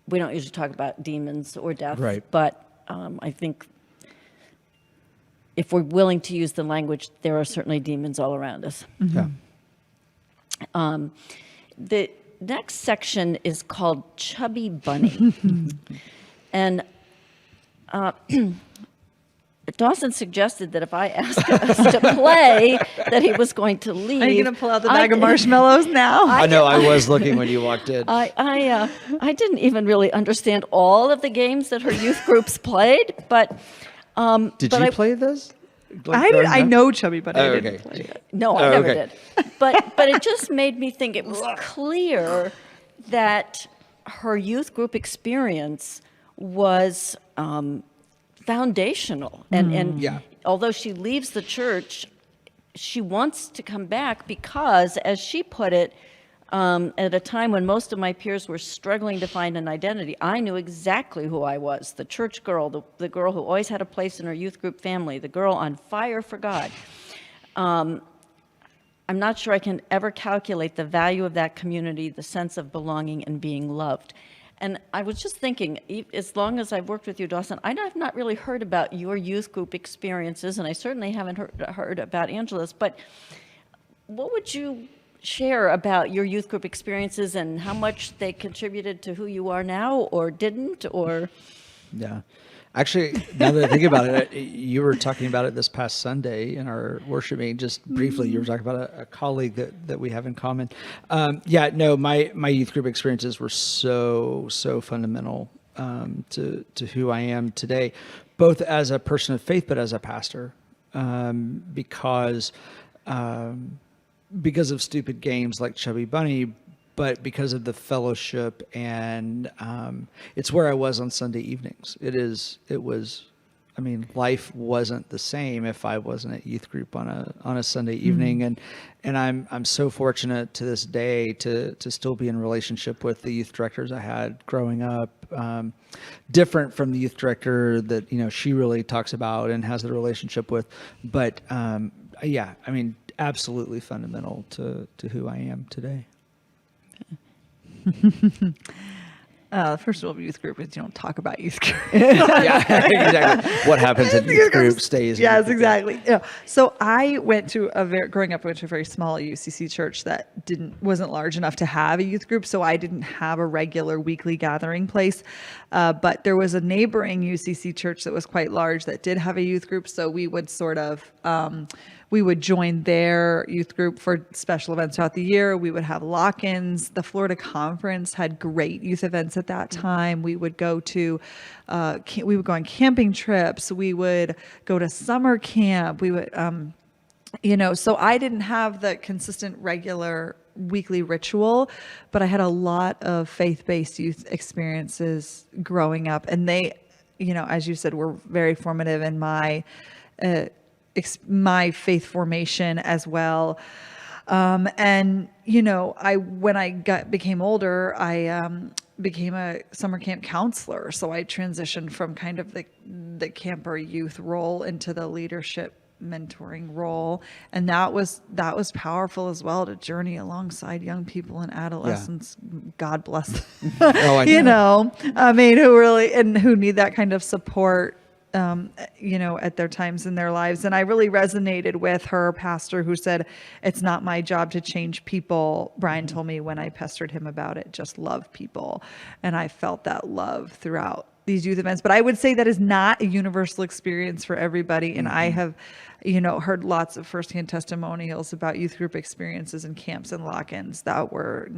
we don't usually talk about demons or death, right. But I think if we're willing to use the language, there are certainly demons all around us. Yeah. The next section is called Chubby Bunny. And Dawson suggested that if I asked us to play, that he was going to leave. Are you going to pull out the bag of marshmallows now? I know, I was looking when you walked in. I didn't even really understand all of the games that her youth groups played, but Did you play this? I know Chubby, but I didn't okay. play it. No, I never did. But it just made me think it was clear that her youth group experience was foundational. And Yeah. although she leaves the church, she wants to come back because, as she put it, at a time when most of my peers were struggling to find an identity, I knew exactly who I was: the church girl, the girl who always had a place in her youth group family, the girl on fire for God. I'm not sure I can ever calculate the value of that community, the sense of belonging and being loved. And I was just thinking, as long as I've worked with you, Dawson, I have not really heard about your youth group experiences, and I certainly haven't heard about Angela's, but what would you share about your youth group experiences and how much they contributed to who you are now, or didn't, or? Yeah. Actually, now that I think about it, you were talking about it this past Sunday in our worship meeting, just briefly. You were talking about a colleague that we have in common. My youth group experiences were so fundamental to who I am today, both as a person of faith, but as a pastor, because of stupid games like Chubby Bunny, but because of the fellowship, and it's where I was on Sunday evenings. Life wasn't the same if I wasn't at youth group on a Sunday evening, and I'm so fortunate to this day to still be in relationship with the youth directors I had growing up. Different from the youth director that she really talks about and has the relationship with, but absolutely fundamental to who I am today. First rule of youth group is you don't talk about youth group. Yeah, exactly. What happens in youth group stays. in Yes, youth group. exactly. Yeah. So I went to growing up, I went to a very small UCC church that wasn't large enough to have a youth group. So I didn't have a regular weekly gathering place. But there was a neighboring UCC church that was quite large that did have a youth group. So we would sort of, we would join their youth group for special events throughout the year. We would have lock-ins. The Florida Conference had great youth events at that time. We would go to, we would go on camping trips. We would go to summer camp. We would, so I didn't have the consistent, regular weekly ritual, but I had a lot of faith-based youth experiences growing up. And they, as you said, were very formative in my faith formation as well. When I became older, I became a summer camp counselor. So I transitioned from kind of the camper youth role into the leadership mentoring role. And that was powerful as well, to journey alongside young people and adolescents. Yeah. God bless them. Oh, I know. Who need that kind of support at their times in their lives. And I really resonated with her pastor who said, "It's not my job to change people." Brian told me when I pestered him about it, just love people. And I felt that love throughout these youth events. But I would say that is not a universal experience for everybody. And I have, heard lots of firsthand testimonials about youth group experiences and camps and lock-ins that were,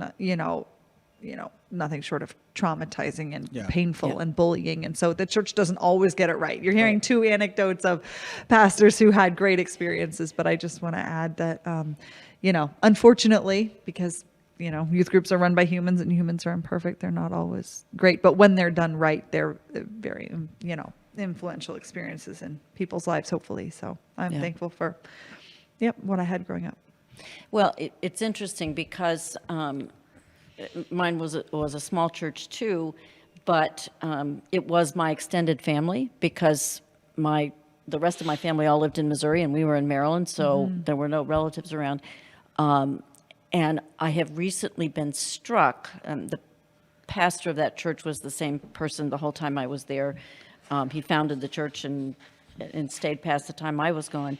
nothing short of traumatizing and painful and bullying. And so the church doesn't always get it right. You're hearing two anecdotes of pastors who had great experiences, but I just want to add that, unfortunately, because, youth groups are run by humans and humans are imperfect, they're not always great, but when they're done right, they're very, influential experiences in people's lives, hopefully. So I'm thankful for, what I had growing up. Well, it's interesting because mine was a small church too, but it was my extended family because the rest of my family all lived in Missouri and we were in Maryland, so there were no relatives around. And I have recently been struck. The pastor of that church was the same person the whole time I was there. He founded the church and stayed past the time I was gone.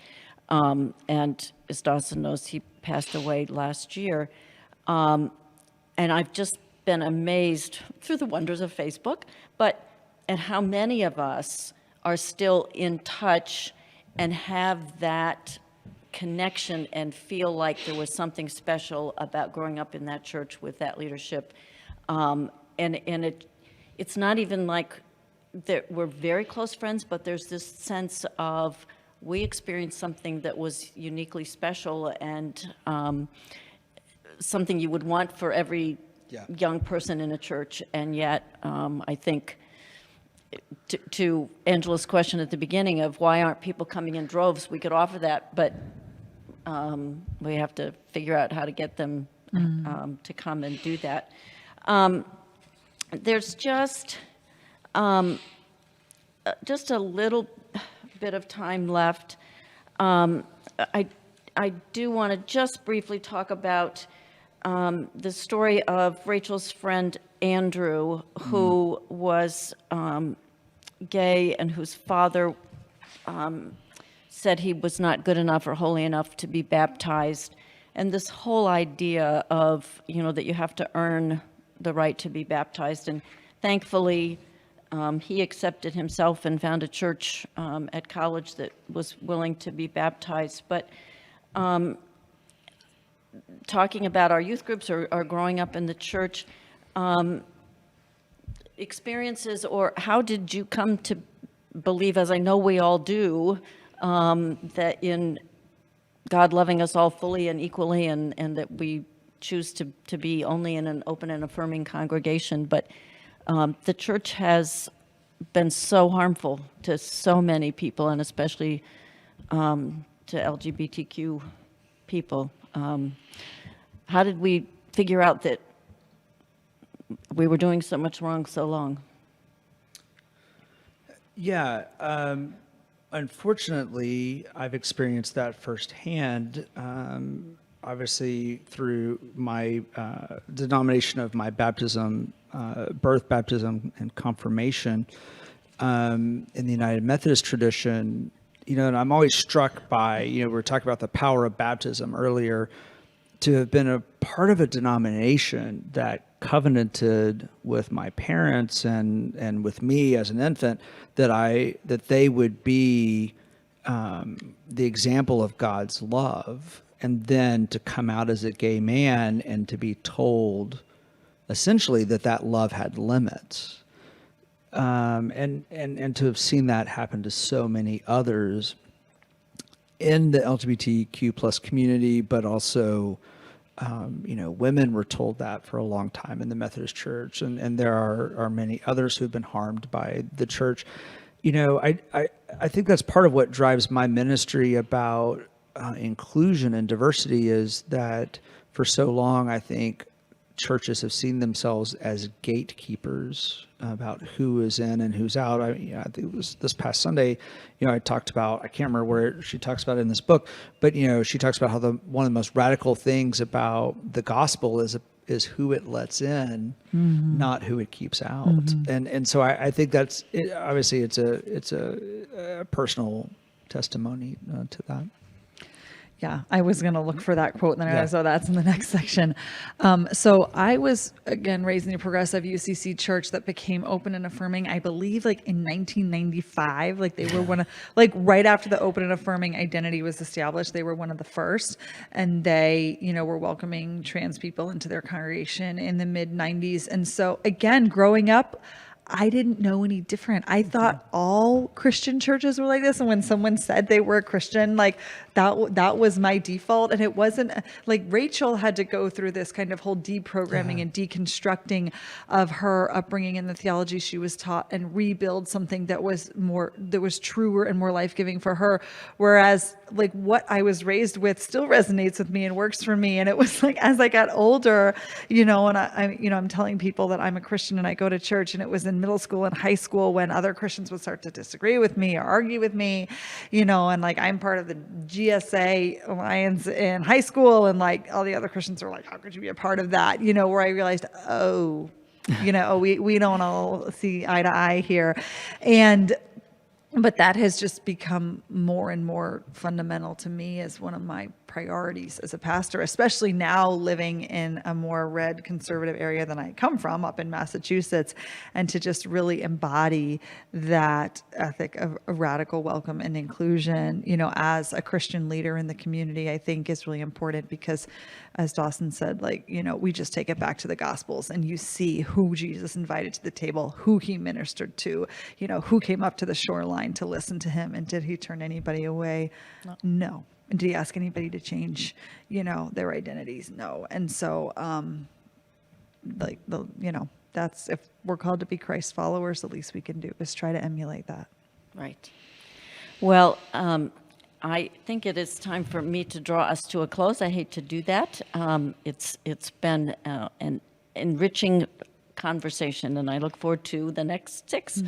And as Dawson knows, he passed away last year. And I've just been amazed through the wonders of Facebook, but at how many of us are still in touch and have that connection and feel like there was something special about growing up in that church with that leadership. And it's not even like that we're very close friends, but there's this sense of we experienced something that was uniquely special and something you would want for every young person in a church. And yet, I think to Angela's question at the beginning of why aren't people coming in droves, we could offer that, but we have to figure out how to get them to come and do that. There's just a little bit of time left. I do want to just briefly talk about the story of Rachel's friend Andrew, who was gay and whose father said he was not good enough or holy enough to be baptized. And this whole idea of, that you have to earn the right to be baptized. And thankfully, he accepted himself and found a church at college that was willing to be baptized. But talking about our youth groups or growing up in the church, experiences, or how did you come to believe, as I know we all do, that in God loving us all fully and equally, and that we choose to be only in an open and affirming congregation. But the church has been so harmful to so many people, and especially to LGBTQ people. How did we figure out that we were doing so much wrong so long? Yeah, unfortunately, I've experienced that firsthand. obviously through my denomination of my baptism, birth, baptism, and confirmation in the United Methodist tradition, and I'm always struck by, we were talking about the power of baptism earlier, to have been a part of a denomination that covenanted with my parents and with me as an infant that they would be the example of God's love, and then to come out as a gay man and to be told essentially that love had limits, and to have seen that happen to so many others in the LGBTQ plus community, but also, women were told that for a long time in the Methodist Church, and there are many others who've been harmed by the church. I think that's part of what drives my ministry about inclusion and diversity, is that for so long, I think churches have seen themselves as gatekeepers about who is in and who's out. I think it was this past Sunday, I talked about, I can't remember where she talks about it in this book, but, she talks about how one of the most radical things about the gospel is who it lets in, not who it keeps out. And so I think that's it. Obviously it's a personal testimony to that. Yeah, I was going to look for that quote, and then I realized, that's in the next section. So I was, again, raised in a progressive UCC church that became open and affirming, I believe, like in 1995. Like they were one of, like right after the open and affirming identity was established, they were one of the first. And they, were welcoming trans people into their congregation in the mid 90s. And so, again, growing up, I didn't know any different. I thought all Christian churches were like this. And when someone said they were a Christian, like that was my default. And it wasn't like Rachel had to go through this kind of whole deprogramming and deconstructing of her upbringing and the theology she was taught, and rebuild something that was truer and more life-giving for her. Whereas like what I was raised with still resonates with me and works for me. And it was like, as I got older, and I'm telling people that I'm a Christian and I go to church, and it was in middle school and high school when other Christians would start to disagree with me or argue with me, and like I'm part of the GSA Alliance in high school, and like all the other Christians are like, how could you be a part of that? Where I realized, we don't all see eye to eye here. But that has just become more and more fundamental to me as one of my priorities as a pastor, especially now living in a more red conservative area than I come from, up in Massachusetts, and to just really embody that ethic of radical welcome and inclusion, as a Christian leader in the community, I think is really important, because as Dawson said, we just take it back to the Gospels and you see who Jesus invited to the table, who he ministered to, who came up to the shoreline to listen to him, and did he turn anybody away? No. And did he ask anybody to change, their identities? No. And so, that's, if we're called to be Christ followers, the least we can do is try to emulate that. Right. Well, I think it is time for me to draw us to a close. I hate to do that. It's been an enriching conversation, and I look forward to the next 6.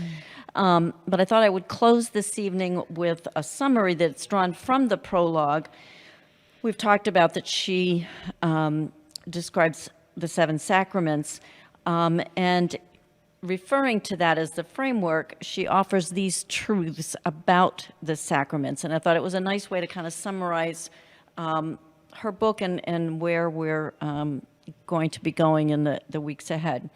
But I thought I would close this evening with a summary that's drawn from the prologue. We've talked about that she describes the 7 sacraments, and referring to that as the framework, she offers these truths about the sacraments. And I thought it was a nice way to kind of summarize her book and where we're going to be going in the weeks ahead.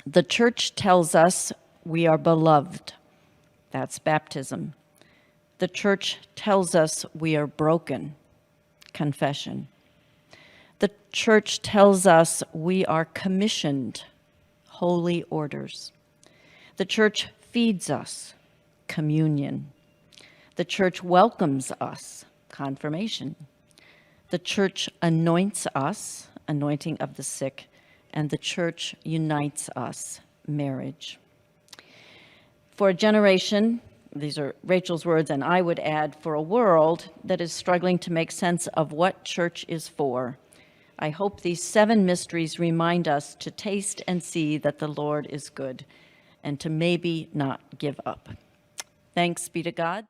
The church tells us we are beloved. That's baptism. The church tells us we are broken. Confession. The church tells us we are commissioned. Holy orders. The church feeds us. Communion. The church welcomes us. Confirmation. The church anoints us. Anointing of the sick. And the church unites us, marriage. For a generation, these are Rachel's words, and I would add, for a world that is struggling to make sense of what church is for, I hope these 7 mysteries remind us to taste and see that the Lord is good, and to maybe not give up. Thanks be to God.